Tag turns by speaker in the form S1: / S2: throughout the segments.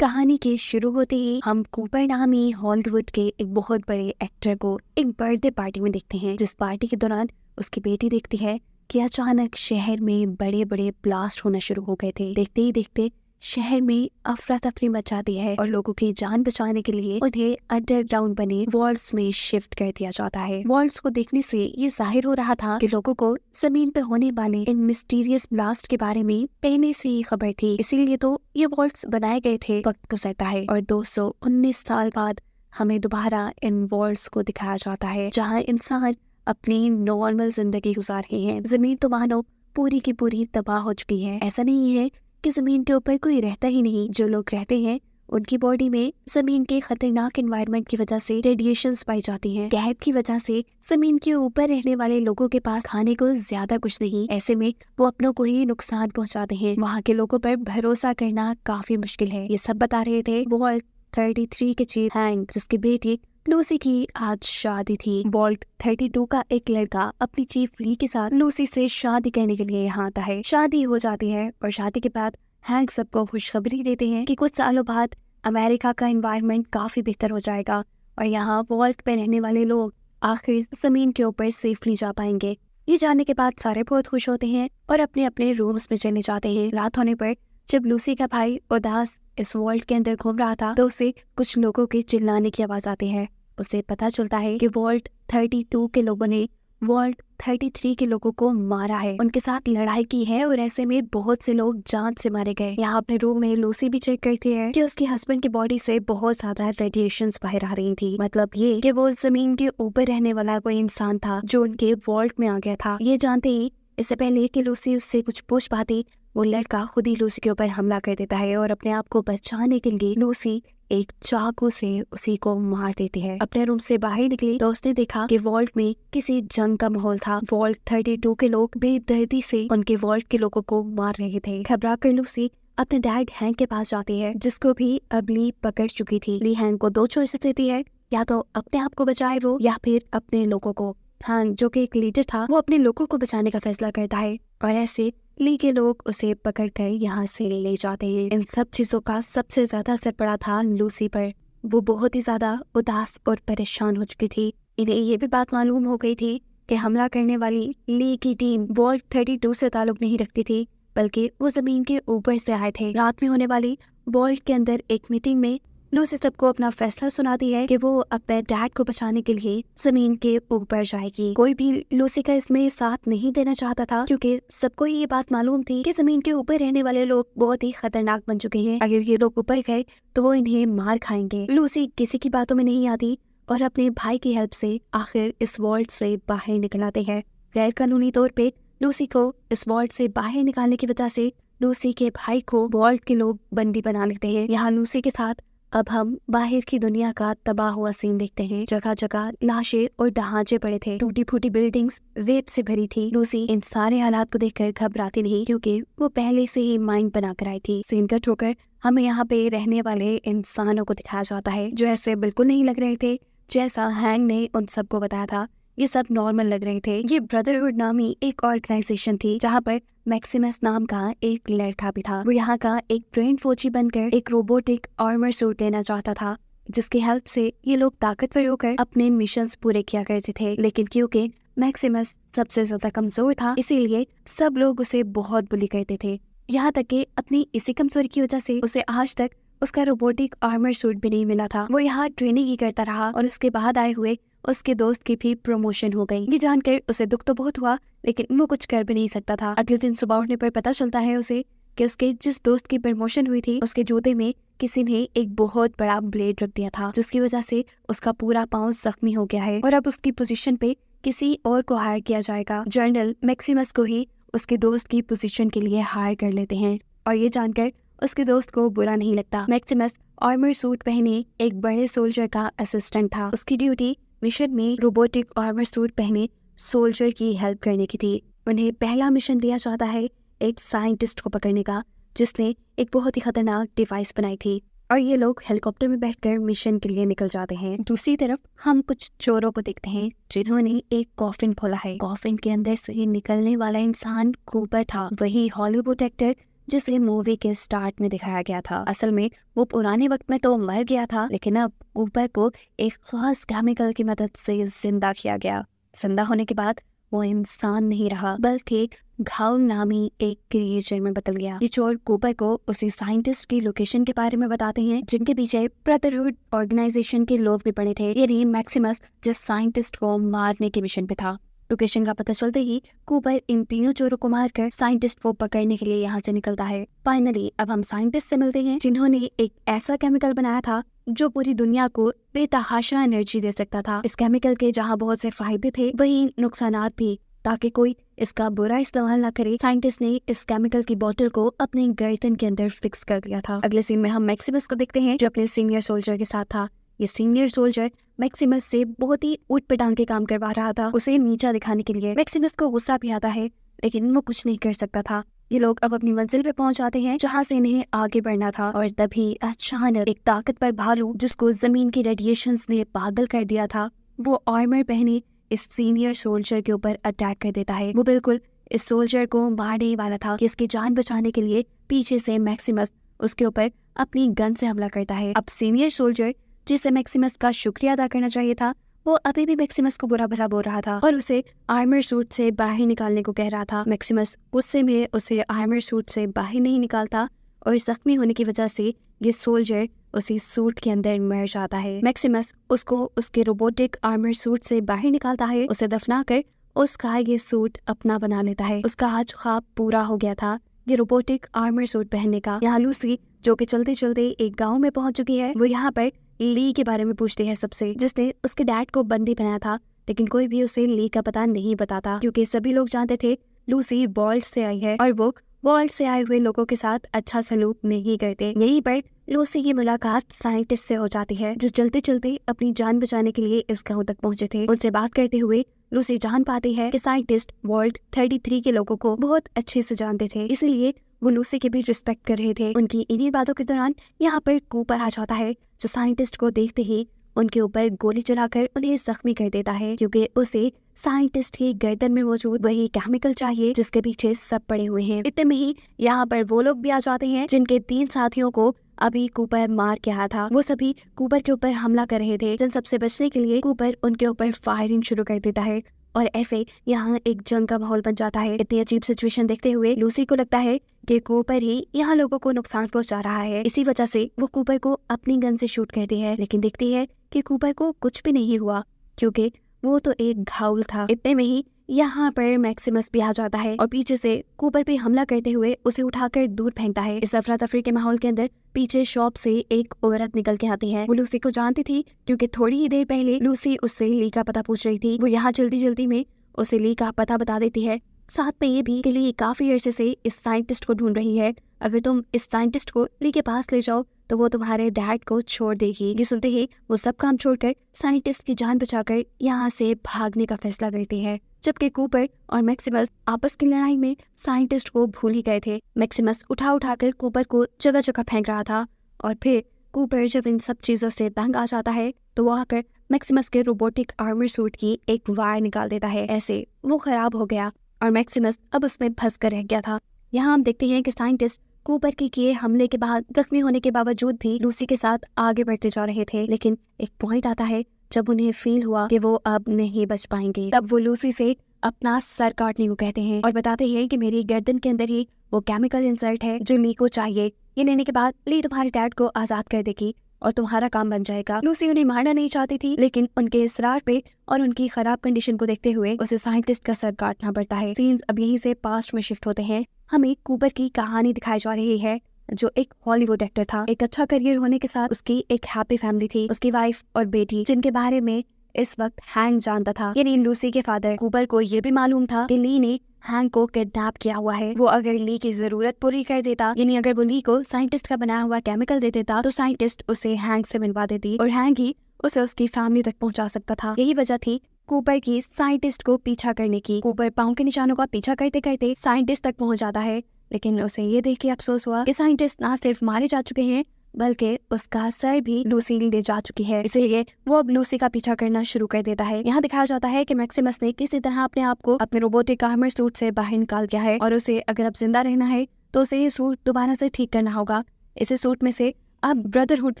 S1: कहानी के शुरू होते ही हम कूपर नामी हॉलीवुड के एक बहुत बड़े एक्टर को एक बर्थडे पार्टी में देखते हैं, जिस पार्टी के दौरान उसकी बेटी देखती है कि अचानक शहर में बड़े बड़े ब्लास्ट होना शुरू हो गए थे। देखते ही देखते शहर में अफरा तफरी मच जाती है और लोगों की जान बचाने के लिए उन्हें अंडरग्राउंड बने वॉल्स में शिफ्ट कर दिया जाता है। वॉल्स को देखने से ये जाहिर हो रहा था कि लोगों को जमीन पे होने वाले इन मिस्टीरियस ब्लास्ट के बारे में पहले से ही खबर थी, इसीलिए तो ये वॉल्स बनाए गए थे। वक्त गुजरता है और 219 साल बाद हमें दोबारा इन वॉल्स को दिखाया जाता है, जहाँ इंसान अपनी नॉर्मल जिंदगी गुजार रहे हैं। जमीन तो मानो पूरी की पूरी तबाह हो चुकी है। ऐसा नहीं है कि जमीन के ऊपर कोई रहता ही नहीं। जो लोग रहते हैं उनकी बॉडी में जमीन के खतरनाक एनवायरनमेंट की वजह से रेडिएशंस पाई जाती हैं। कहत की वजह से जमीन के ऊपर रहने वाले लोगों के पास खाने को ज्यादा कुछ नहीं, ऐसे में वो अपनों को ही नुकसान पहुंचाते हैं। वहाँ के लोगों पर भरोसा करना काफी मुश्किल है। ये सब बता रहे थे वॉल्ट 33 के चीफ हैंक, जिसकी बेटी लूसी की आज शादी थी। वॉल्ट 32 का एक लड़का अपनी चीफ ली के साथ लूसी से शादी करने के लिए यहाँ आता है। शादी हो जाती है और शादी के बाद हैंक सबको खुशखबरी देते हैं कि कुछ सालों बाद अमेरिका का एनवायरनमेंट काफी बेहतर हो जाएगा और यहाँ वॉल्ट पे रहने वाले लोग आखिर जमीन के ऊपर सेफली जा पाएंगे। ये जानने के बाद सारे बहुत खुश होते हैं और अपने अपने रूम्स में चले जाते हैं। रात होने पर जब लूसी का भाई उदास इस वॉल्ट के अंदर घूम रहा था तो उसे कुछ लोगों के चिल्लाने की आवाज आती है। उसे पता चलता है कि वॉल्ट 32 के लोगों ने वॉल्ट 33 के लोगों को मारा है, उनके साथ लड़ाई की है और ऐसे में बहुत से लोग जान से मारे गए। यहाँ अपने रूम में लूसी भी चेक करती है कि उसके हस्बैंड की बॉडी से बहुत ज्यादा रेडिएशंस बाहर आ रही थी। मतलब ये कि वो जमीन के ऊपर रहने वाला कोई इंसान था जो उनके वॉल्ट में आ गया था। ये जानते ही इससे पहले कि लूसी उससे कुछ पूछ पाती, वो लड़का खुद ही लूसी के ऊपर हमला कर देता है और अपने आप को बचाने के लिए लूसी एक चाकू से उसी को मार देती है। अपने रूम से बाहर निकली तो उसने देखा कि वॉल्ट में किसी जंग का माहौल था। वॉल्ट 32 के लोग बेदर्दी से उनके वॉल्ट के लोगों को मार रहे थे। घबरा कर लूसी अपने डैड हैंक के पास जाती है, जिसको भी अब ली पकड़ चुकी थी। ली हैंक को 2 चॉइसेस देती है, या तो अपने आप को बचाए वो या फिर अपने लोगों को। हैंक जो कि एक लीडर था, वो अपने लोगों को बचाने का फैसला करता है और ऐसे ली के लोग उसे पकड़कर यहाँ से ले जाते हैं। इन सब चीजों का सबसे ज्यादा असर पड़ा था लूसी पर। वो बहुत ही ज्यादा उदास और परेशान हो चुकी थी। इन्हें ये भी बात मालूम हो गई थी कि हमला करने वाली ली की टीम वॉल्ट 32 से ताल्लुक नहीं रखती थी, बल्कि वो जमीन के ऊपर से आए थे। रात में होने वाली वॉल्ट के अंदर एक मीटिंग में लूसी सबको अपना फैसला सुनाती है कि वो अपने डैड को बचाने के लिए जमीन के ऊपर जाएगी। कोई भी लूसी का इसमें साथ नहीं देना चाहता था, क्योंकि सबको ये बात मालूम थी कि जमीन के ऊपर रहने वाले लोग बहुत ही खतरनाक बन चुके हैं। अगर ये लोग ऊपर गए तो वो इन्हें मार खाएंगे। लूसी किसी की बातों में नहीं आती और अपने भाई की हेल्प से आखिर इस वॉल्ट से बाहर निकल आते हैं। गैर कानूनी तौर पे लूसी को इस वॉल्ट से बाहर निकालने की वजह से लूसी के भाई को वॉल्ट के लोग बंदी बना लेते हैं। यहाँ लूसी के साथ अब हम बाहर की दुनिया का तबाह हुआ सीन देखते हैं। जगह जगह लाशें और ढांचे पड़े थे, टूटी फूटी बिल्डिंग्स रेत से भरी थी। लूसी इन सारे हालात को देखकर घबराती नहीं, क्योंकि वो पहले से ही माइंड बना कर आई थी। सीन कट होकर हमें यहाँ पे रहने वाले इंसानों को दिखाया जाता है, जो ऐसे बिल्कुल नहीं लग रहे थे जैसा हैंग ने उन सबको बताया था। ये सब नॉर्मल लग रहे थे। ये ब्रदरहुड नामी एक ऑर्गेनाइजेशन थी, जहाँ पर मैक्सिमस नाम का एक लड़का भी था। वो यहाँ का एक ट्रेन फौजी बनकर एक रोबोटिक आर्मर सूट लेना चाहता था, जिसकी हेल्प से ये लोग ताकतवर होकर अपने मिशंस पूरे किया करते थे। लेकिन क्योंकि मैक्सिमस सबसे ज्यादा कमजोर था, इसीलिए सब लोग उसे बहुत बुली करते थे। यहाँ तक कि अपनी इसी कमजोरी की वजह से उसे आज तक उसका रोबोटिक आर्मर सूट भी नहीं मिला था। वो यहाँ ट्रेनिंग ही करता रहा और उसके बाद आए हुए उसके दोस्त की भी प्रमोशन हो गई। ये जानकर उसे दुख तो बहुत हुआ, लेकिन वो कुछ कर भी नहीं सकता था। अगले दिन सुबह उठने पर पता चलता है उसे कि उसके जिस दोस्त की प्रमोशन हुई थी, उसके जूते में किसी ने एक बहुत बड़ा ब्लेड रख दिया था, जिसकी वजह से उसका पूरा पाँव जख्मी हो गया है और अब उसकी पोजीशन पे किसी और को हायर किया जाएगा। जनरल मैक्सिमस को ही उसके दोस्त की पोजीशन के लिए हायर कर लेते हैं और ये जानकर उसके दोस्त को बुरा नहीं लगता। मैक्सिमस आर्मर सूट पहने एक बड़े सोल्जर का असिस्टेंट था। उसकी ड्यूटी मिशन में रोबोटिक आर्मर सूट पहने सोल्जर की हेल्प करने की थी। उन्हें पहला मिशन दिया जाता है एक साइंटिस्ट को पकड़ने का, जिसने एक बहुत ही खतरनाक डिवाइस बनाई थी और ये लोग हेलीकॉप्टर में बैठकर मिशन के लिए निकल जाते हैं। दूसरी तरफ हम कुछ चोरों को देखते हैं, जिन्होंने एक कॉफिन खोला है। कॉफिन के अंदर से निकलने वाला इंसान कूपर था, वही हॉलीवुड एक्टर जिसे मूवी के स्टार्ट में दिखाया गया था। असल में वो पुराने वक्त में तो मर गया था, लेकिन अब कूपर को एक खास केमिकल की मदद से जिंदा किया गया। जिंदा होने के बाद वो इंसान नहीं रहा, बल्कि घाउल नामी एक क्रिएचर में बदल गया। ये चोर कूपर को उसी साइंटिस्ट की लोकेशन के बारे में बताते हैं जिनके पीछे ब्रदरहुड ऑर्गेनाइजेशन के लोग भी पड़े थे, यानी मैक्सिमस जिस साइंटिस्ट को मारने के मिशन पे था। लोकेशन का पता चलते ही कूपर इन तीनों चोरों को मारकर साइंटिस्ट को पकड़ने के लिए यहाँ से निकलता है। फाइनली अब हम साइंटिस्ट से मिलते हैं जिन्होंने एक ऐसा केमिकल बनाया था जो पूरी दुनिया को बेतहाशा एनर्जी दे सकता था। इस केमिकल के जहाँ बहुत से फायदे थे, वहीं नुकसानात भी। ताकि कोई इसका बुरा इस्तेमाल ना करे, साइंटिस्ट ने इस केमिकल की बोतल को अपने गर्दन के अंदर फिक्स कर दिया था। अगले सीन में हम मैक्सिमस को देखते हैं जो अपने सीनियर सोल्जर के साथ था। ये सीनियर सोल्जर मैक्सिमस से बहुत ही ऊट-पटांग के काम करवा रहा था। उसे नीचा दिखाने के लिए मैक्सिमस को गुस्सा भी आता है, लेकिन वो कुछ नहीं कर सकता था। ये लोग अब अपनी मंजिल पे पहुंच जाते हैं जहां से इन्हें आगे बढ़ना था, और तभी अचानक एक ताकतवर भालू जिसको जमीन की रेडिएशंस ने पागल कर दिया था, वो आर्मर पहने इस सीनियर सोल्जर के ऊपर अटैक कर देता है। वो बिल्कुल इस सोल्जर को मारने वाला था कि इसकी जान बचाने के लिए पीछे से मैक्सिमस उसके ऊपर अपनी गन से हमला करता है। अब सीनियर सोल्जर जिसे मैक्सिमस का शुक्रिया अदा करना चाहिए था, वो अभी भी मैक्सिमस को बुरा भला बोल रहा था और उसे आर्मर सूट से बाहर निकालने को कह रहा था। मैक्सिमस गुस्से में उसे आर्मर सूट से बाहर नहीं निकालता और जख्मी होने की वजह से ये सोल्जर उसी सूट के अंदर मर जाता है। मैक्सिमस उसको उसके रोबोटिक आर्मर सूट से बाहर निकालता है, उसे दफनाकर उसका ये सूट अपना बना लेता है। उसका आज ख्वाब पूरा हो गया था, ये रोबोटिक आर्मर सूट पहनने का। यहाँ लूसी जो कि चलते चलते एक गाँव में पहुंच चुकी है, वो यहाँ पर ली के बारे में पूछती है सबसे, जिसने उसके डैड को बंदी बनाया था, लेकिन कोई भी उसे ली का पता नहीं बताता क्योंकि सभी लोग जानते थे लूसी वर्ल्ड से आई है और वो वर्ल्ड से आए हुए लोगों के साथ अच्छा सलूक नहीं करते। यहीं पर लूसी की मुलाकात साइंटिस्ट से हो जाती है जो चलते चलते अपनी जान बचाने के लिए इस गांव तक पहुंचे थे। उनसे बात करते हुए लूसी जान पाती है कि साइंटिस्ट वर्ल्ड 33 के लोगों को बहुत अच्छे से जानते थे, इसलिए वो लूसी की भी रिस्पेक्ट कर रहे थे। उनकी इन्हीं बातों के दौरान यहाँ पर कूपर आ जाता है जो साइंटिस्ट को देखते ही उनके ऊपर गोली चलाकर उन्हें जख्मी कर देता है क्योंकि उसे साइंटिस्ट की गर्दन में मौजूद वही केमिकल चाहिए जिसके पीछे सब पड़े हुए हैं। इतने में ही यहाँ पर वो लोग भी आ जाते हैं जिनके 3 साथियों को अभी कूपर मार के आया था। वो सभी कूपर के ऊपर हमला कर रहे थे। जिन सबसे बचने के लिए कूपर उनके ऊपर फायरिंग शुरू कर देता है और ऐसे यहाँ एक जंग का माहौल बन जाता है। इतनी अजीब सिचुएशन देखते हुए लूसी को लगता है कि कूपर ही यहाँ लोगों को नुकसान पहुंचा रहा है। इसी वजह से वो कूपर को अपनी गन से शूट करती है, लेकिन देखती है कि कूपर को कुछ भी नहीं हुआ क्योंकि वो तो एक घाउल था। इतने में ही यहाँ पर मैक्सिमस भी आ जाता है और पीछे से कूपर पे हमला करते हुए उसे उठाकर दूर फेंकता है। इस अफरा तफरी के माहौल के अंदर पीछे शॉप से एक औरत निकल के आती है। वो लूसी को जानती थी क्योंकि थोड़ी ही देर पहले लूसी उससे ली का पता पूछ रही थी। वो यहाँ जल्दी जल्दी में उसे ली का पता बता देती है, साथ में ये भी कि ली काफी अरसे से इस साइंटिस्ट को ढूंढ रही है। अगर तुम इस साइंटिस्ट को ली के पास ले जाओ तो वो तुम्हारे डैड को छोड़ देगी। ये सुनते ही वो सब काम छोड़कर साइंटिस्ट की जान बचाकर यहाँ से भागने का फैसला करती है, जबकि कूपर और मैक्सिमस आपस की लड़ाई में साइंटिस्ट को भूल ही गए थे। मैक्सिमस उठाकर कूपर को जगह जगह फेंक रहा था और फिर कूपर जब इन सब चीजों से तंग आ जाता है तो वो आकर मैक्सिमस के रोबोटिक आर्मर सूट की एक वायर निकाल देता है। ऐसे वो खराब हो गया और मैक्सिमस अब उसमें फंस कर रह गया था। यहाँ हम देखते हैं कि साइंटिस्ट कूपर के किए हमले के बाद जख्मी होने के बावजूद भी लूसी के साथ आगे बढ़ते जा रहे थे, लेकिन एक पॉइंट आता है जब उन्हें फील हुआ कि वो अब नहीं बच पाएंगे। तब वो लूसी से अपना सर काटने को कहते हैं और बताते हैं कि मेरी गर्दन के अंदर ही वो केमिकल इंसर्ट है जो ली को चाहिए। ये लेने के बाद ली तुम्हारे डैड को आजाद कर देगी और तुम्हारा काम बन जाएगा। लूसी उन्हें मारना नहीं चाहती थी, लेकिन उनके इसरार पे और उनकी खराब कंडीशन को देखते हुए उसे साइंटिस्ट का सर काटना पड़ता है। सीन्स अब यहीं से पास्ट में शिफ्ट होते हैं। हमें कूपर की कहानी दिखाई जा रही है जो एक हॉलीवुड एक्टर था। एक अच्छा करियर होने के साथ उसकी एक हैप्पी फैमिली थी, उसकी वाइफ और बेटी, जिनके बारे में इस वक्त हैंक जानता था। यानी लूसी के फादर। कूपर को ये भी मालूम था कि ली ने हैंक को किडनैप किया हुआ है। वो अगर ली की जरूरत पूरी कर देता, यानी अगर वो ली को साइंटिस्ट का बनाया हुआ केमिकल दे देता, तो साइंटिस्ट उसे हैंक से मिलवा देती और हैंक ही उसे उसकी फैमिली तक पहुंचा सकता था। यही वजह थी कूपर की साइंटिस्ट को पीछा करने की। कूपर पाँव के निशानों का पीछा करते करते साइंटिस्ट तक पहुंच जाता है, लेकिन उसे ये देख के अफसोस हुआ कि साइंटिस्ट ना सिर्फ मारे जा चुके हैं बल्कि उसका सर भी लूसी ले जा चुकी है। इसलिए वो अब लूसी का पीछा करना शुरू कर देता है। यहाँ दिखाया जाता है कि मैक्सिमस ने किसी तरह अपने आप को अपने रोबोटिक आर्मर सूट से बाहर निकाल दिया है और उसे अगर अब जिंदा रहना है तो उसे ये सूट दोबारा से ठीक करना होगा। इसी सूट में से अब ब्रदरहुड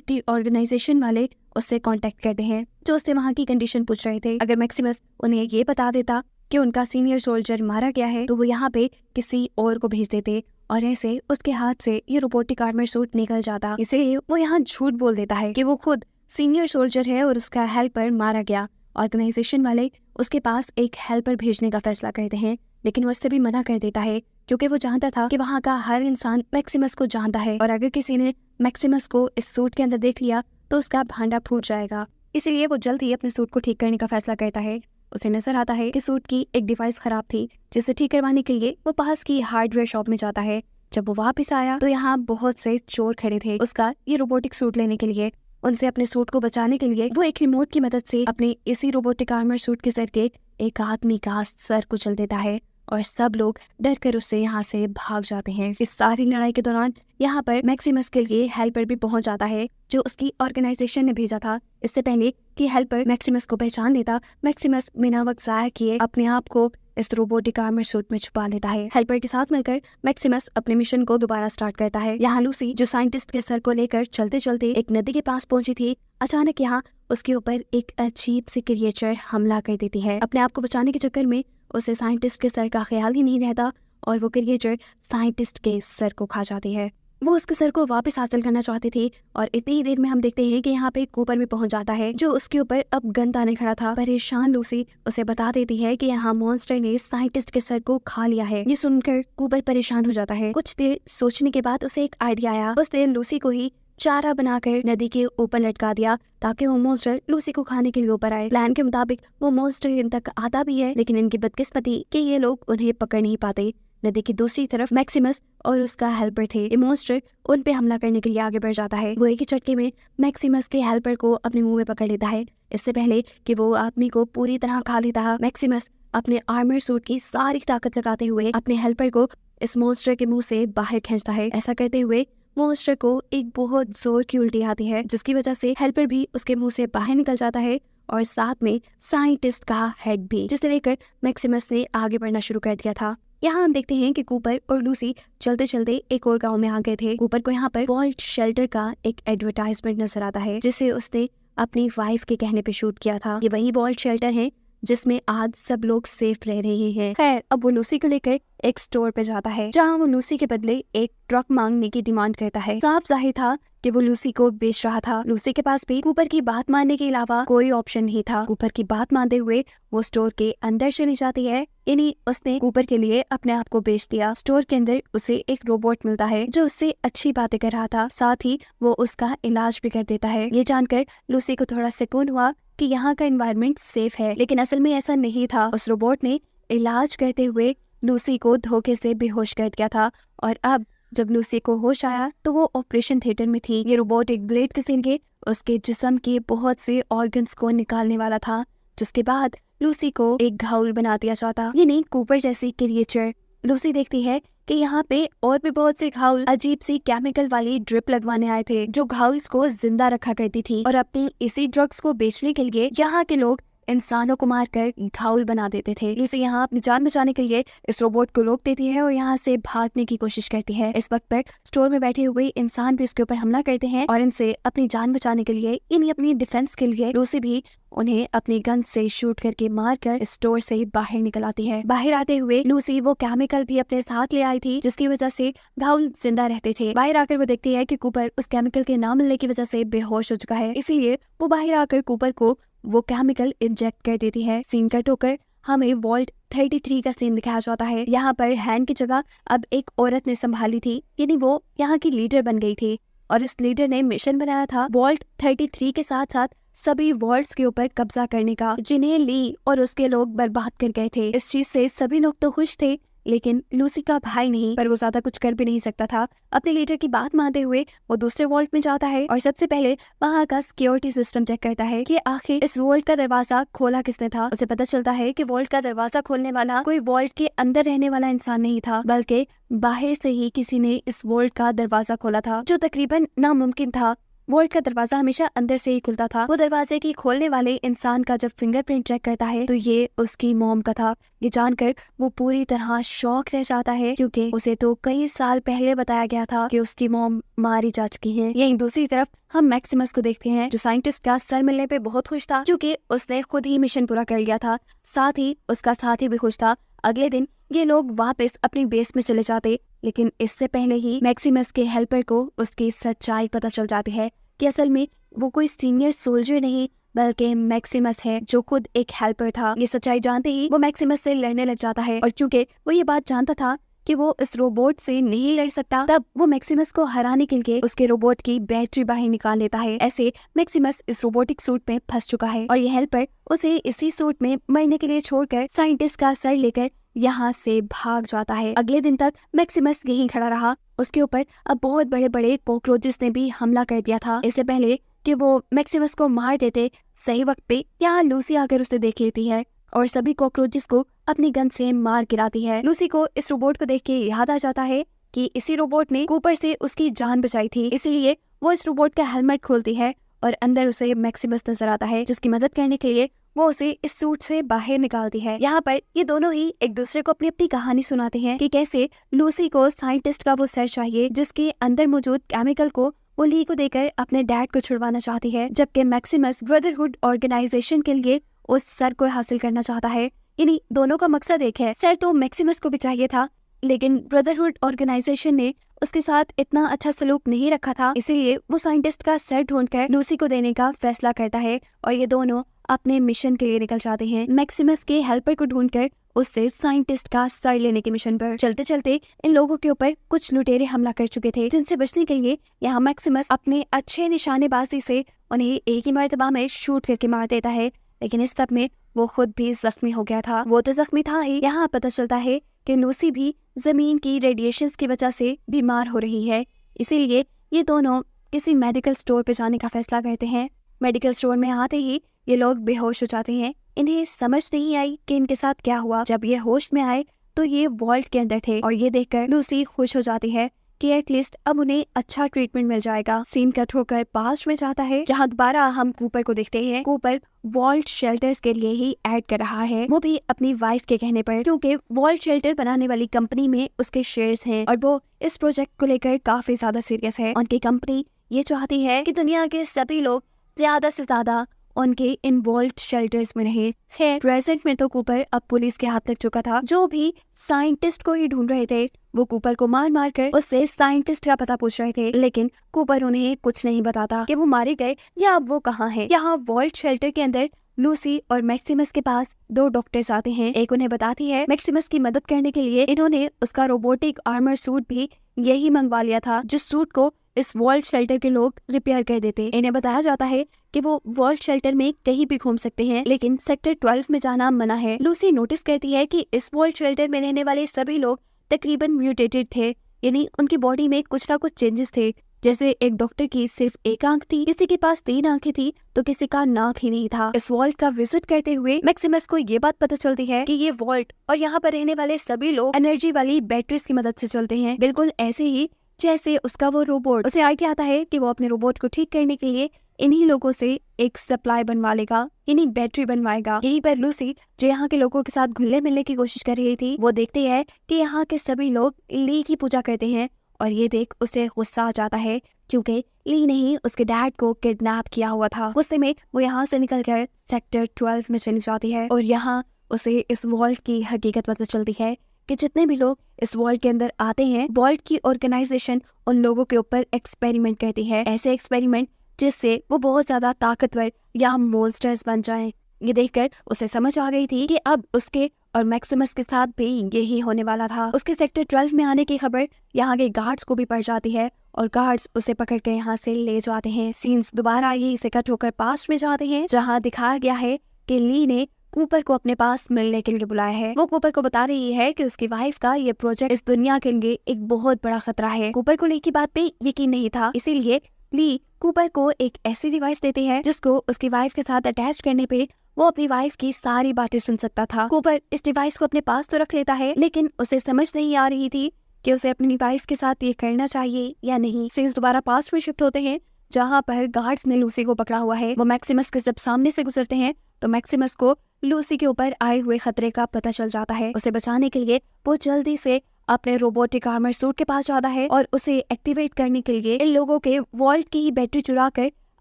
S1: की ऑर्गेनाइजेशन वाले उससे कांटेक्ट करते हैं, जो उससे वहाँ की कंडीशन पूछ रहे थे। अगर मैक्सिमस उन्हें ये बता देता कि उनका सीनियर सोल्जर मारा गया है, तो वो यहाँ पे किसी और को भेज देते और ऐसे उसके हाथ से ये रोबोटिक आर्मर सूट निकल जाता। इसलिए वो यहाँ झूठ बोल देता है कि वो खुद सीनियर सोल्जर है और उसका हेल्पर मारा गया। ऑर्गेनाइजेशन वाले उसके पास एक हेल्पर भेजने का फैसला करते हैं, लेकिन वो इससे भी मना कर देता है क्योंकि वो जानता था कि वहाँ का हर इंसान मैक्सिमस को जानता है और अगर किसी ने मैक्सिमस को इस सूट के अंदर देख लिया तो उसका भांडा फूट जाएगा। इसलिए वो जल्द ही अपने सूट को ठीक करने का फैसला करता है। उसे नजर आता है कि सूट की एक डिवाइस खराब थी, जिसे ठीक करवाने के लिए वो पास की हार्डवेयर शॉप में जाता है। जब वो वापस आया तो यहाँ बहुत से चोर खड़े थे उसका ये रोबोटिक सूट लेने के लिए। उनसे अपने सूट को बचाने के लिए वो एक रिमोट की मदद से अपने इसी रोबोटिक आर्मर सूट के सर के एक आदमी का सर कुचल देता है और सब लोग डर कर उससे यहाँ से भाग जाते हैं। इस सारी लड़ाई के दौरान यहाँ पर मैक्सिमस के लिए हेल्पर भी पहुंच जाता है, जो उसकी ऑर्गेनाइजेशन ने भेजा था। इससे पहले कि हेल्पर मैक्सिमस को पहचान लेता, मैक्सिमस बिना वक्त जाया किए अपने आप को इस रोबोटिक आर्मर सूट में छुपा लेता है। हेल्पर के साथ मिलकर मैक्सिमस अपने मिशन को दोबारा स्टार्ट करता है। यहाँ लूसी, जो साइंटिस्ट के सर को लेकर चलते चलते एक नदी के पास पहुंची थी, अचानक यहाँ उसके ऊपर एक अजीब सी क्रिएचर हमला कर देती है। अपने आप को बचाने के चक्कर में उसे साइंटिस्ट के सर का ख्याल ही नहीं रहता और वो क्रिएचर साइंटिस्ट के सर को खा जाती है। वो उसके सर को वापस हासिल करना चाहती थी और इतनी ही देर में हम देखते हैं कि यहाँ पे कूपर भी पहुंच जाता है, जो उसके ऊपर अब गन ताने खड़ा था। परेशान लूसी उसे बता देती है कि यहाँ मॉन्स्टर ने साइंटिस्ट के सर को खा लिया है। ये सुनकर कूपर परेशान हो जाता है। कुछ देर सोचने के बाद उसे एक आइडिया आया। उसने लूसी को ही चारा बनाकर नदी के ऊपर लटका दिया ताकि वो मॉन्स्टर लूसी को खाने के लिए ऊपर आए। प्लान के मुताबिक वो मॉन्स्टर इन तक आता भी है, लेकिन इनकी बदकिस्मती कि ये लोग उन्हें पकड़ नहीं पाते। नदी की दूसरी तरफ मैक्सिमस और उसका हेल्पर थे। ये मॉन्स्टर उन पे हमला करने के लिए आगे बढ़ जाता है। वो एक ही झटके में मैक्सिमस के हेल्पर को अपने मुंह में पकड़ लेता है। इससे पहले कि वो आदमी को पूरी तरह खा लेता, मैक्सिमस अपने आर्मर सूट की सारी ताकत लगाते हुए अपने हेल्पर को इस मॉन्स्टर के मुंह से बाहर खींचता है। ऐसा करते हुए मॉन्स्टर को एक बहुत जोर की उल्टी आती है, जिसकी वजह से हेल्पर भी उसके मुंह से बाहर निकल जाता है और साथ में साइंटिस्ट का हेड भी, जिसे लेकर मैक्सिमस ने आगे बढ़ना शुरू कर दिया था। यहाँ हम देखते हैं कि कूपर और लूसी चलते चलते एक और गांव में आ गए थे। कूपर को यहाँ पर वॉल्ट शेल्टर का एक एडवर्टाइजमेंट नजर आता है, जिसे उसने अपनी वाइफ के कहने पे शूट किया था। ये वही वॉल्ट शेल्टर है जिसमें आज सब लोग सेफ रह रहे हैं। खैर, अब वो लूसी को लेकर एक स्टोर पे जाता है, जहाँ वो लूसी के बदले एक ट्रक मांगने की डिमांड करता है। साफ जाहिर था कि वो लूसी को बेच रहा था। लूसी के पास भी कूपर की बात मानने के अलावा कोई ऑप्शन नहीं था। कूपर की बात मानते हुए वो स्टोर के अंदर चली जाती है, यानी उसने कूपर के लिए अपने आप को बेच दिया। स्टोर के अंदर उसे एक रोबोट मिलता है जो उससे अच्छी बातें कर रहा था, साथ ही वो उसका इलाज भी कर देता है। ये जानकर लूसी को थोड़ा सुकून हुआ कि यहाँ का एनवायरनमेंट सेफ है, लेकिन असल में ऐसा नहीं था। उस रोबोट ने इलाज करते हुए लूसी को धोखे से बेहोश कर दिया था और अब जब लूसी को होश आया तो वो ऑपरेशन थिएटर में थी। ये रोबोट एक ब्लेड के जरिए उसके जिस्म के बहुत से ऑर्गन्स को निकालने वाला था, जिसके बाद लूसी को एक घायल बना दिया जाता। ये नहीं कूपर जैसी क्रिएचर। लूसी देखती है कि यहाँ पे और भी बहुत से घायल अजीब सी केमिकल वाली ड्रिप लगवाने आए थे, जो घायल्स को जिंदा रखा करती थी और अपनी इसी ड्रग्स को बेचने के लिए यहाँ के लोग इंसानों को मारकर घायल बना देते थे। लूसी यहाँ अपनी जान बचाने के लिए इस रोबोट को रोक देती है और यहाँ से भागने की कोशिश करती है। इस वक्त पर स्टोर में बैठे हुए इंसान भी इसके ऊपर हमला करते हैं और इनसे अपनी जान बचाने के लिए, यानी अपनी डिफेंस के लिए, लूसी भी उन्हें अपनी गन से शूट करके मारकर स्टोर से बाहर निकल आती है। बाहर आते हुए लूसी वो केमिकल भी अपने साथ ले आई थी, जिसकी वजह से घायल जिंदा रहते थे। बाहर आकर वो देखती है कि कूपर उस केमिकल के ना मिलने की वजह से बेहोश हो चुका है, इसीलिए वो बाहर आकर कूपर को वो केमिकल इंजेक्ट कर देती है। सीन कट होकर हमें वॉल्ट 33 का सीन दिखाया जाता है। यहाँ पर हैन की जगह अब एक औरत ने संभाली थी, यानी वो यहाँ की लीडर बन गई थी और इस लीडर ने मिशन बनाया था वॉल्ट 33 के साथ साथ सभी वॉल्ट्स के ऊपर कब्जा करने का, जिन्हें ली और उसके लोग बर्बाद कर गए थे। इस चीज से सभी लोग तो खुश थे, लेकिन लूसी का भाई नहीं, पर वो ज्यादा कुछ कर भी नहीं सकता था। अपने लीडर की बात मानते हुए वो दूसरे वॉल्ट में जाता है और सबसे पहले वहाँ का सिक्योरिटी सिस्टम चेक करता है कि आखिर इस वॉल्ट का दरवाजा खोला किसने था। उसे पता चलता है कि वॉल्ट का दरवाजा खोलने वाला कोई वॉल्ट के अंदर रहने वाला इंसान नहीं था, बल्कि बाहर से ही किसी ने इस वॉल्ट का दरवाजा खोला था, जो तकरीबन नामुमकिन था। वॉल्ट का दरवाजा हमेशा अंदर से ही खुलता था। वो दरवाजे की खोलने वाले इंसान का जब फिंगरप्रिंट चेक करता है तो ये उसकी मॉम का था। ये जानकर वो पूरी तरह शॉक रह जाता है, क्योंकि उसे तो कई साल पहले बताया गया था कि उसकी मॉम मारी जा चुकी है। यहीं दूसरी तरफ हम मैक्सिमस को देखते हैं, जो साइंटिस्ट का सर मिलने पे बहुत खुश था, क्योंकि उसने खुद ही मिशन पूरा कर लिया था। साथ ही उसका साथी भी खुश था। अगले दिन ये लोग वापस अपनी बेस में चले जाते, लेकिन इससे पहले ही मैक्सिमस के हेल्पर को उसकी सच्चाई पता चल जाती है कि असल में वो कोई सीनियर सोल्जर नहीं बल्कि मैक्सिमस है, जो खुद एक हेल्पर था। ये सच्चाई जानते ही वो मैक्सिमस से लड़ने लग जाता है, और क्योंकि वो ये बात जानता था कि वो इस रोबोट से नहीं लड़ सकता, तब वो मैक्सिमस को हराने के लिए उसके रोबोट की बैटरी बाहर निकाल लेता है। ऐसे मैक्सिमस इस रोबोटिक सूट में फंस चुका है और ये हेल्पर उसे इसी सूट में मरने के लिए छोड़कर साइंटिस्ट का सर लेकर यहाँ से भाग जाता है। अगले दिन तक मैक्सिमस यहीं खड़ा रहा। उसके ऊपर अब बहुत बड़े बड़े कॉकरोचेस ने भी हमला कर दिया था। इससे पहले कि वो मैक्सिमस को मार देते, सही वक्त पे यहाँ लूसी आकर उसे देख लेती है और सभी कॉकरोचेस को अपनी गन से मार गिराती है। लूसी को इस रोबोट को देख के याद आ जाता है कि इसी रोबोट ने कूपर से उसकी जान बचाई थी, इसलिए वो इस रोबोट का हेलमेट खोलती है और अंदर उसे मैक्सिमस नजर आता है, जिसकी मदद करने के लिए वो उसे इस सूट से बाहर निकालती है। यहाँ पर ये दोनों ही एक दूसरे को अपनी अपनी कहानी सुनाते हैं कि कैसे लूसी को साइंटिस्ट का वो सर चाहिए जिसके अंदर मौजूद केमिकल को वो ली को देकर अपने डैड को छुड़वाना चाहती है, जबकि मैक्सिमस ब्रदरहुड ऑर्गेनाइजेशन के लिए उस सर को हासिल करना चाहता है। यानी दोनों का मकसद एक है। सर तो मैक्सिमस को भी चाहिए था, लेकिन ब्रदरहुड ऑर्गेनाइजेशन ने उसके साथ इतना अच्छा सलूक नहीं रखा था, इसीलिए वो साइंटिस्ट का सर ढूंढकर लूसी को देने का फैसला करता है और ये दोनों अपने मिशन के लिए निकल जाते हैं, मैक्सिमस के हेल्पर को ढूंढकर उससे साइंटिस्ट का सर लेने के मिशन पर। चलते चलते इन लोगों के ऊपर कुछ लुटेरे हमला कर चुके थे, जिनसे बचने के लिए यहाँ मैक्सिमस अपने अच्छे निशानेबाजी से उन्हें एक ही मर्तबा में शूट करके मार देता है, लेकिन इस सब में वो खुद भी जख्मी हो गया था। वो तो जख्मी था ही, यहाँ पता चलता है कि लूसी भी जमीन की रेडिएशंस की वजह से बीमार हो रही है, इसीलिए ये दोनों किसी मेडिकल स्टोर पे जाने का फैसला करते हैं। मेडिकल स्टोर में आते ही ये लोग बेहोश हो जाते हैं। इन्हें समझ नहीं आई कि इनके साथ क्या हुआ। जब ये होश में आए तो ये वॉल्ट के अंदर थे और ये देखकर लूसी खुश हो जाती है कि एटलीस्ट अब उन्हें अच्छा ट्रीटमेंट मिल जाएगा। सीन कट होकर पास्ट में जाता है, जहाँ दोबारा हम कूपर को देखते हैं। कूपर वॉल्ट शेल्टर्स के लिए ही ऐड कर रहा है, वो भी अपनी वाइफ के कहने पर, क्योंकि वॉल्ट शेल्टर बनाने वाली कंपनी में उसके शेयर्स हैं और वो इस प्रोजेक्ट को लेकर काफी ज्यादा सीरियस है। उनकी कंपनी ये चाहती है कि दुनिया के सभी लोग ज्यादा से ज्यादा उनके इन्वॉल्व शेल्टर्स में रहे। खैर प्रेजेंट में तो कूपर अब पुलिस के हाथ लग चुका था। जो भी साइंटिस्ट को ही ढूंढ रहे थे वो कूपर को मार मार कर उससे साइंटिस्ट का पता पूछ रहे थे, लेकिन कूपर उन्हें कुछ नहीं बताता कि वो मारे गए या अब वो कहाँ हैं। यहाँ वॉल्ट शेल्टर के अंदर लूसी और मैक्सिमस के पास दो डॉक्टर्स आते हैं। एक उन्हें बताती है मैक्सिमस की मदद करने के लिए इन्होंने उसका रोबोटिक आर्मर सूट भी यही मंगवा लिया था, जिस सूट को इस वॉल्ट शेल्टर के लोग रिपेयर कर देते। इन्हें बताया जाता है कि वो वॉल्ट शेल्टर में कहीं भी घूम सकते हैं, लेकिन सेक्टर 12 में जाना मना है। लूसी नोटिस करती है कि इस वॉल्ट शेल्टर में रहने वाले सभी लोग तकरीबन म्यूटेटेड थे, यानी उनकी बॉडी में कुछ ना कुछ चेंजेस थे। जैसे एक डॉक्टर की सिर्फ एक आंख थी, किसी के पास 3 आंखें थी तो किसी का नाक ही नहीं था। इस वॉल्ट का विजिट करते हुए मैक्सिमस को ये बात पता चलती है कि ये वॉल्ट और यहाँ पर रहने वाले सभी लोग एनर्जी वाली बैटरीज की मदद से चलते हैं, बिल्कुल ऐसे ही जैसे उसका वो रोबोट। उसे आइडिया आता है कि वो अपने रोबोट को ठीक करने के लिए इन्हीं लोगों से एक सप्लाई बनवा लेगा, यानी बैटरी बनवाएगा। यहीं पर लूसी, जो यहाँ के लोगों के साथ घुलने मिलने की कोशिश कर रही थी, वो देखती है कि यहाँ के सभी लोग ली की पूजा करते हैं और ये देख उसे गुस्सा आ जाता है, क्योंकि ली ने ही उसके डैड को किडनैप किया हुआ था। गुस्से में वो यहाँ से निकल कर सेक्टर 12 में चली जाती है और यहाँ उसे इस वॉल्ट की हकीकत पता चलती है कि जितने भी लोग इस वॉल्ट के अंदर आते हैं, वॉल्ट की ऑर्गेनाइजेशन उन लोगों के ऊपर एक्सपेरिमेंट करती है, ऐसे एक्सपेरिमेंट जिससे वो बहुत ज्यादा ताकतवर या मॉन्स्टर्स बन जाएं। ये देखकर उसे समझ आ गई थी कि अब उसके और मैक्सिमस के साथ भी यही होने वाला था। उसके सेक्टर 12 में आने की खबर यहाँ के गार्ड्स को भी पड़ जाती है और गार्ड्स उसे पकड़ के यहाँ से ले जाते हैं। सीन्स दोबारा यही से कट होकर पास्ट में जाते हैं, जहाँ दिखाया गया है कि ली ने कूपर को अपने पास मिलने के लिए बुलाया है। वो कूपर को बता रही है कि उसकी वाइफ का ये प्रोजेक्ट इस दुनिया के लिए एक बहुत बड़ा खतरा है। कूपर को ली की बात पे यकीन नहीं था, इसीलिए ली कूपर को एक ऐसी डिवाइस देती है जिसको उसकी वाइफ के साथ अटैच करने पे वो अपनी वाइफ की सारी बातें सुन सकता था। कूपर इस डिवाइस को अपने पास तो रख लेता है, लेकिन उसे समझ नहीं आ रही थी कि उसे अपनी वाइफ के साथ ये करना चाहिए या नहीं। सीन्स दोबारा पास्ट में शिफ्ट होते हैं, जहाँ पर गार्ड्स ने लूसी को पकड़ा हुआ है। वो मैक्सिमस के जब सामने से गुजरते हैं तो मैक्सिमस को लूसी के ऊपर आए हुए खतरे का पता चल जाता है। उसे बचाने के लिए वो जल्दी से अपने रोबोटिक आर्मर सूट के पास जाता है और उसे एक्टिवेट करने के लिए इन लोगों के वॉल्ट की ही बैटरी चुरा कर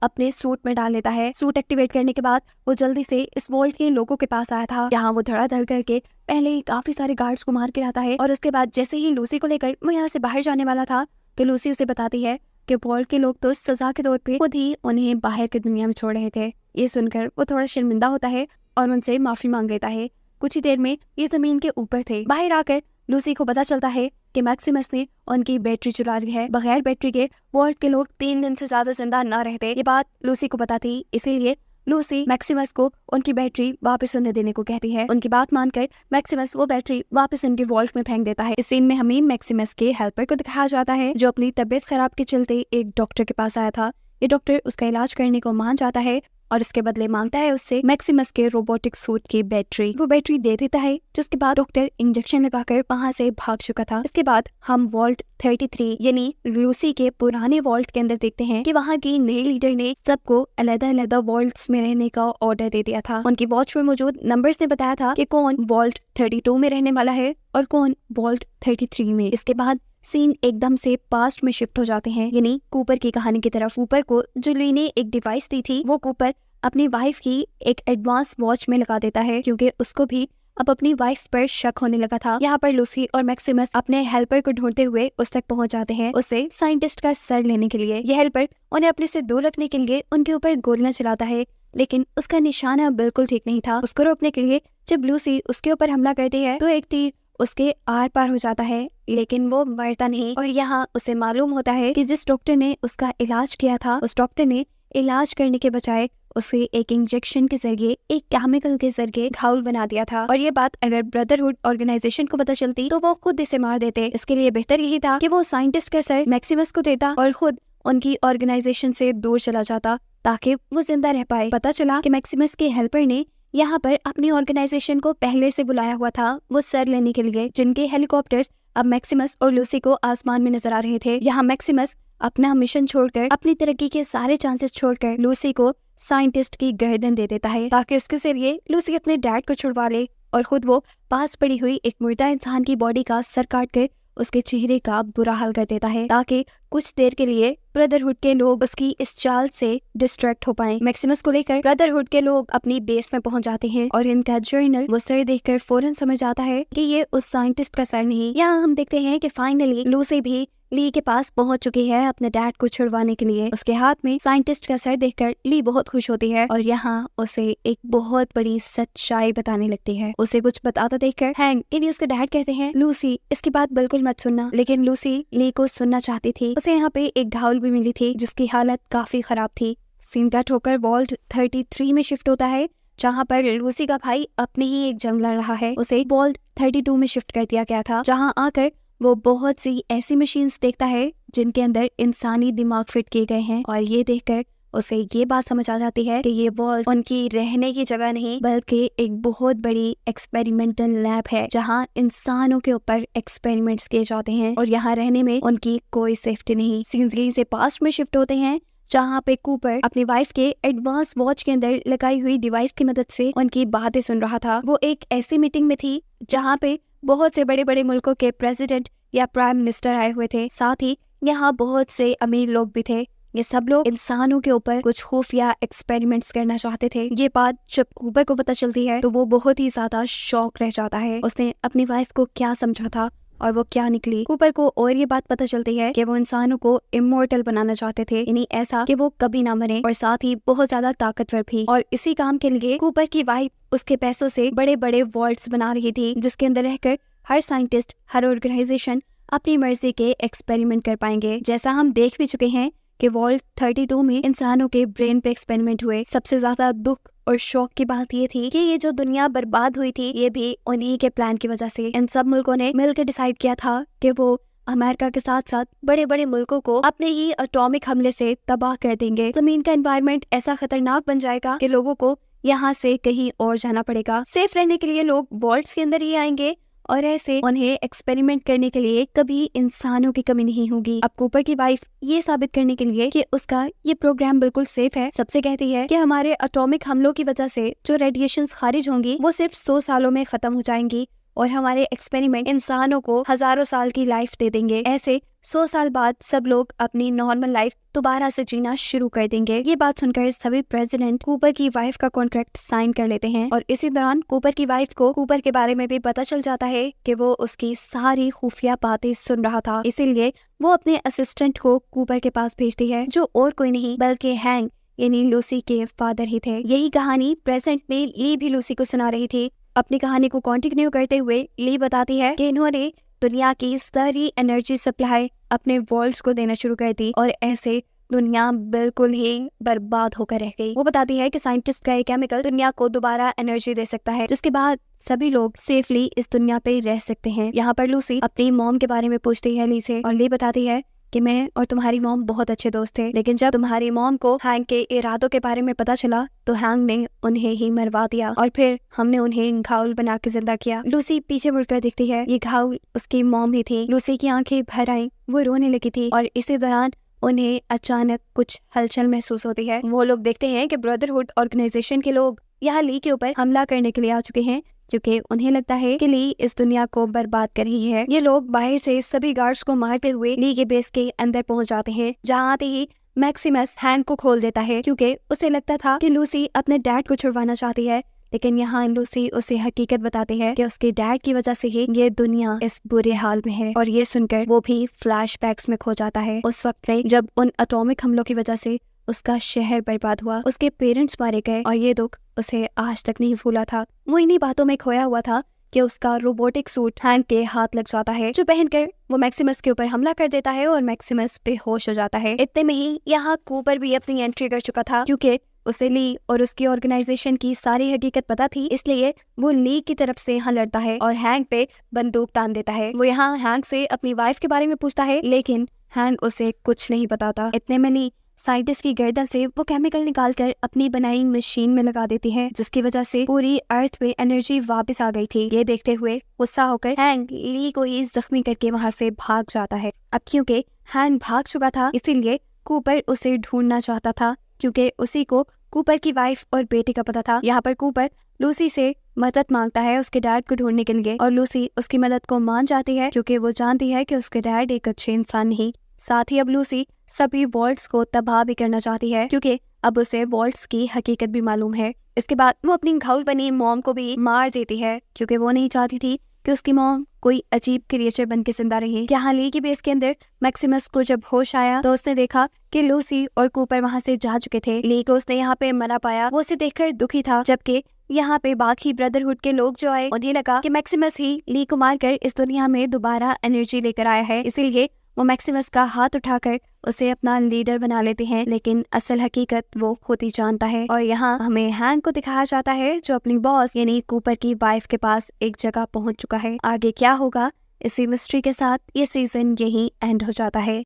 S1: अपने सूट में डाल लेता है। सूट एक्टिवेट करने के बाद वो जल्दी से इस वॉल्ट के लोगों के पास आया था। यहाँ वो धड़ाधड़ करके पहले ही काफी सारे गार्ड्स को मार के आता है और उसके बाद जैसे ही लूसी को लेकर वो यहाँ से बाहर जाने वाला था तो लूसी उसे बताती है कि वॉल्ट के लोग तो सजा के तौर पे खुद ही उन्हें बाहर की दुनिया में छोड़ रहे थे। ये सुनकर वो थोड़ा शर्मिंदा होता है और उनसे माफी मांग लेता है। कुछ ही देर में ये जमीन के ऊपर थे। बाहर आकर लूसी को पता चलता है कि मैक्सिमस ने उनकी बैटरी चुरा ली है। बगैर बैटरी के वॉल्ट के लोग 3 दिन से ज्यादा जिंदा न रहते। ये बात लूसी को पता थी, इसीलिए लूसी मैक्सिमस को उनकी बैटरी वापस उन्हें देने को कहती है। उनकी बात मानकर मैक्सिमस वो बैटरी वापस उनके वॉल्ट में फेंक देता है। इस सीन में हमें मैक्सिमस के हेल्पर को दिखाया जाता है जो अपनी तबीयत खराब के चलते एक डॉक्टर के पास आया था। ये डॉक्टर उसका इलाज करने को मान जाता है और इसके बदले मांगता है उससे मैक्सिमस के रोबोटिक सूट की बैटरी। वो बैटरी दे देता है जिसके बाद डॉक्टर इंजेक्शन लगाकर वहां से भाग चुका था। इसके बाद हम वॉल्ट 33 यानी लूसी के पुराने वॉल्ट के अंदर देखते हैं कि वहां की नई लीडर ने सबको अलग-अलग वॉल्ट्स में रहने का ऑर्डर दे दिया था। उनकी वॉच में मौजूद नंबर्स ने बताया था कि कौन वॉल्ट 32 में रहने वाला है और कौन वॉल्ट 33 में। इसके बाद सीन एकदम से पास्ट में शिफ्ट हो जाते हैं, यानी कूपर की कहानी की तरफ। कूपर को जो ली ने एक डिवाइस दी थी वो कूपर अपनी वाइफ की एक एडवांस वॉच में लगा देता है क्योंकि उसको भी अब अपनी वाइफ पर शक होने लगा था। यहाँ पर लूसी और मैक्सिमस अपने हेल्पर को ढूंढते हुए उस तक पहुंच जाते हैं उसे साइंटिस्ट का सर लेने के लिए। यह हेल्पर उन्हें अपने से दूर रखने के लिए उनके ऊपर गोलियां चलाता है, लेकिन उसका निशाना बिल्कुल ठीक नहीं था। उसको रोकने के लिए जब लूसी उसके ऊपर हमला करती है तो एक तीर उसके आर पार हो जाता है, लेकिन वो मरता नहीं। और यहाँ उसे मालूम होता है कि जिस डॉक्टर ने उसका इलाज किया था उस डॉक्टर ने इलाज करने के बजाय उसे एक इंजेक्शन के जरिए, एक केमिकल के जरिए घायल बना दिया था। और ये बात अगर ब्रदरहुड ऑर्गेनाइजेशन को पता चलती तो वो खुद इसे मार देते। इसके लिए बेहतर यही था कि वो साइंटिस्ट का सर मैक्सिमस को देता और खुद उनकी ऑर्गेनाइजेशन से दूर चला जाता ताकि वो जिंदा रह पाए। पता चला कि मैक्सिमस के हेल्पर ने यहाँ पर अपनी ऑर्गेनाइजेशन को पहले से बुलाया हुआ था वो सर लेने के लिए, जिनके हेलीकॉप्टर्स अब मैक्सिमस और लूसी को आसमान में नजर आ रहे थे। यहाँ मैक्सिमस अपना मिशन छोड़कर, अपनी तरक्की के सारे चांसेस छोड़कर लूसी को साइंटिस्ट की गर्दन दे देता है ताकि उसके जरिए लूसी अपने डैड को छुड़वा ले और खुद वो पास पड़ी हुई एक मुर्दा इंसान की बॉडी का सर काट कर उसके चेहरे का बुरा हाल कर देता है ताकि कुछ देर के लिए ब्रदरहुड के लोग उसकी इस चाल से डिस्ट्रैक्ट हो पाएं। मैक्सिमस को लेकर ब्रदरहुड के लोग अपनी बेस में पहुंच जाते हैं और इनका जर्नल वो सर देखकर फौरन समझ आता है कि ये उस साइंटिस्ट का सर नहीं। यहाँ हम देखते हैं कि फाइनली लूसी भी ली के पास पहुंच चुकी है अपने डैड को छुड़वाने के लिए। उसके हाथ में साइंटिस्ट का सर देखकर ली बहुत खुश होती है और यहाँ उसे एक बहुत बड़ी सच्चाई बताने लगती है। उसे कुछ बताता देखकर हैंक यानी उसके डैड कहते हैं, लूसी इसकी बात बिल्कुल मत सुनना। लेकिन लूसी ली को सुनना चाहती थी। उसे यहाँ पे एक घायल भी मिली थी जिसकी हालत काफी खराब थी। सीन का ठोकर वॉल्ट 33 में शिफ्ट होता है जहाँ पर लूसी का भाई अपने ही एक जंग लड़ रहा है। उसे वॉल्ट 32 में शिफ्ट कर दिया गया था जहाँ आकर वो बहुत सी ऐसी मशीन्स देखता है जिनके अंदर इंसानी दिमाग फिट किए गए हैं और ये देखकर उसे ये बात समझ आ जाती है कि ये वॉल्ट उनकी रहने की जगह नहीं बल्कि एक बहुत बड़ी एक्सपेरिमेंटल लैब है जहाँ इंसानों के ऊपर एक्सपेरिमेंट्स किए जाते हैं और यहाँ रहने में उनकी कोई सेफ्टी नहीं। सीन्स से पास्ट में शिफ्ट होते हैं जहाँ पे कूपर अपनी वाइफ के एडवांस वॉच के अंदर लगाई हुई डिवाइस की मदद से उनकी बातें सुन रहा था। वो एक ऐसी मीटिंग में थी जहाँ पे बहुत से बड़े बड़े मुल्कों के प्रेसिडेंट या प्राइम मिनिस्टर आए हुए थे। साथ ही यहाँ बहुत से अमीर लोग भी थे। ये सब लोग इंसानों के ऊपर कुछ खुफिया एक्सपेरिमेंट्स करना चाहते थे। ये बात जब कूपर को पता चलती है तो वो बहुत ही ज्यादा शॉक रह जाता है। उसने अपनी वाइफ को क्या समझा था और वो क्या निकली। कूपर को और ये बात पता चलती है कि वो इंसानों को इमोर्टल बनाना चाहते थे, यानी ऐसा कि वो कभी ना मरे और साथ ही बहुत ज्यादा ताकतवर भी। और इसी काम के लिए कूपर की वाइफ उसके पैसों से बड़े बड़े वॉल्ट्स बना रही थी जिसके अंदर रहकर हर साइंटिस्ट, हर ऑर्गेनाइजेशन अपनी मर्जी के एक्सपेरिमेंट कर पाएंगे। जैसा हम देख भी चुके हैं कि वॉल्ट 32 में इंसानों के ब्रेन पे एक्सपेरिमेंट हुए। सबसे ज्यादा दुख और शौक की बात ये थी कि ये जो दुनिया बर्बाद हुई थी ये भी उन्हीं के प्लान की वजह से। इन सब मुल्कों ने मिलकर डिसाइड किया था कि वो अमेरिका के साथ साथ बड़े बड़े मुल्कों को अपने ही एटॉमिक हमले से तबाह कर देंगे। जमीन का एनवायरनमेंट ऐसा खतरनाक बन जाएगा कि लोगों को यहाँ से कहीं और जाना पड़ेगा। सेफ रहने के लिए लोग वॉल्ट्स के अंदर ही आएंगे और ऐसे उन्हें एक्सपेरिमेंट करने के लिए कभी इंसानों की कमी नहीं होगी। अब कूपर की वाइफ ये साबित करने के लिए कि उसका ये प्रोग्राम बिल्कुल सेफ है, सबसे कहती है कि हमारे एटॉमिक हमलों की वजह से जो रेडिएशंस खारिज होंगी वो सिर्फ 100 सालों में खत्म हो जाएंगी और हमारे एक्सपेरिमेंट इंसानों को हजारों साल की लाइफ दे देंगे। ऐसे 100 साल बाद सब लोग अपनी नॉर्मल लाइफ दोबारा से जीना शुरू कर देंगे। ये बात सुनकर सभी प्रेसिडेंट कूपर की वाइफ का कॉन्ट्रैक्ट साइन कर लेते हैं और इसी दौरान कूपर की वाइफ को कूपर के बारे में भी पता चल जाता है कि वो उसकी सारी खुफिया बातें सुन रहा था। इसीलिए वो अपने असिस्टेंट को कूपर के पास भेजती है, जो और कोई नहीं बल्कि हैंक यानी लूसी के फादर ही थे। यही कहानी प्रेजेंट में ली भी लूसी को सुना रही थी। अपनी कहानी को कंटिन्यू करते हुए ली बताती है कि इन्होंने दुनिया की सारी एनर्जी सप्लाई अपने वर्ल्ड्स को देना शुरू कर दी और ऐसे दुनिया बिल्कुल ही बर्बाद होकर रह गई। वो बताती है कि साइंटिस्ट का ये केमिकल दुनिया को दोबारा एनर्जी दे सकता है, जिसके बाद सभी लोग सेफली इस दुनिया पे रह सकते हैं। यहाँ पर लूसी अपनी मॉम के बारे में पूछती है ली से और ली बताती है कि मैं और तुम्हारी मॉम बहुत अच्छे दोस्त थे, लेकिन जब तुम्हारी मॉम को हैंक के इरादों के बारे में पता चला तो हैंक ने उन्हें ही मरवा दिया और फिर हमने उन्हें घायल बना के जिंदा किया। लूसी पीछे मुड़कर देखती है, ये घायल उसकी मॉम ही थी। लूसी की आंखें भर आई, वो रोने लगी थी और इसी दौरान उन्हें अचानक कुछ हलचल महसूस होती है। वो लोग देखते हैं कि ब्रदरहुड ऑर्गेनाइजेशन के लोग यहाँ ली के ऊपर हमला करने के लिए आ चुके हैं, क्योंकि उन्हें लगता है कि ली इस दुनिया को बर्बाद कर रही है। ये लोग बाहर से सभी गार्ड्स को मारते हुए ली के बेस के अंदर पहुंच जाते हैं। जहां आते ही मैक्सिमस हैंक को खोल देता है, क्योंकि उसे लगता था कि लूसी अपने डैड को छुड़वाना चाहती है, लेकिन यहाँ लूसी उसे हकीकत बताती है कि उसके डैड की वजह से ही ये दुनिया इस बुरे हाल में है। और ये सुनकर वो भी फ्लैशबैक्स में खो जाता है उस वक्त में जब उन एटॉमिक हमलों की वजह से उसका शहर बर्बाद हुआ, उसके पेरेंट्स मारे गए और ये दुख उसे आज तक नहीं भूला था। वो इन्हीं बातों में खोया हुआ था कि उसका रोबोटिक सूट हैंक के हाथ लग जाता है, जो पहनकर वो मैक्सिमस के ऊपर हमला कर देता है और मैक्सिमस बेहोश हो जाता है। इतने में ही यहाँ कूपर भी अपनी एंट्री कर चुका था, क्योंकि उसे ली और उसकी ऑर्गेनाइजेशन की सारी हकीकत पता थी, इसलिए वो ली की तरफ से यहाँ लड़ता है और हैंक पे बंदूक तान देता है। वो यहाँ हैंक से अपनी वाइफ के बारे में पूछता है, लेकिन हैंक उसे कुछ नहीं बताता। इतने में ली साइंटिस्ट की गर्दन से वो केमिकल निकालकर अपनी बनाई मशीन में लगा देती है, जिसकी वजह से पूरी अर्थ पे एनर्जी वापस आ गई थी। ये देखते हुए गुस्सा होकर हैंक ली को ही जख्मी करके वहाँ से भाग जाता है। अब क्योंकि हैंक भाग चुका था, इसीलिए कूपर उसे ढूंढना चाहता था, क्योंकि उसी को कूपर की वाइफ और बेटी का पता था। यहाँ पर कूपर लूसी से मदद मांगता है उसके डैड को ढूंढने के लिए और लूसी उसकी मदद को मान जाती है, क्योंकि वो जानती है कि उसके डैड एक अच्छे इंसान नहीं। साथ ही अब लूसी सभी वॉल्ट्स को तबाह भी करना चाहती है, क्योंकि अब उसे वॉल्ट्स की हकीकत भी मालूम है। इसके बाद वो अपनी घायल बनी मॉम को भी मार देती है, क्योंकि वो नहीं चाहती थी कि उसकी मॉम कोई अजीब क्रिएचर बन के जिंदा रही। यहाँ ली की बेस के अंदर मैक्सिमस को जब होश आया तो उसने देखा कि लूसी और कूपर वहाँ से जा चुके थे। ली को उसने यहाँ पे मरा पाया, वो उसे देखकर दुखी था, जबकि यहाँ पे बाकी ब्रदरहुड के लोग जो आए उन्हें लगा कि मैक्सिमस ही ली को मारकर इस दुनिया में दोबारा एनर्जी लेकर आया है, इसीलिए वो मैक्सिमस का हाथ उठाकर उसे अपना लीडर बना लेते हैं। लेकिन असल हकीकत वो खुद ही जानता है और यहाँ हमें हैंक को दिखाया जाता है, जो अपनी बॉस यानी कूपर की वाइफ के पास एक जगह पहुंच चुका है। आगे क्या होगा इसी मिस्ट्री के साथ ये सीजन यही एंड हो जाता है।